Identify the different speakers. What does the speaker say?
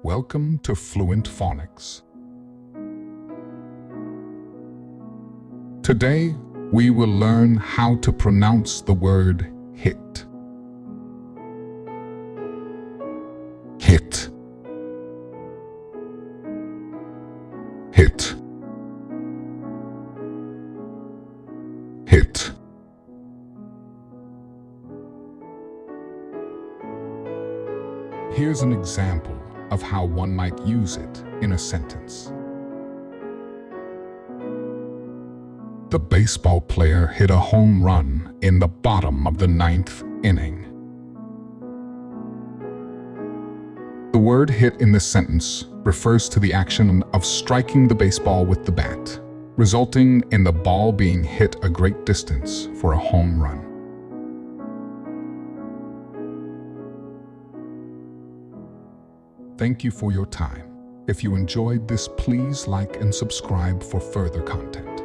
Speaker 1: Welcome to Fluent Phonics. Today, we will learn how to pronounce the word hit. Hit. Hit. Hit. Here's an example of how one might use it in a sentence. The baseball player hit a home run in the bottom of the 9th inning. The word hit in this sentence refers to the action of striking the baseball with the bat, resulting in the ball being hit a great distance for a home run. Thank you for your time. If you enjoyed this, please like and subscribe for further content.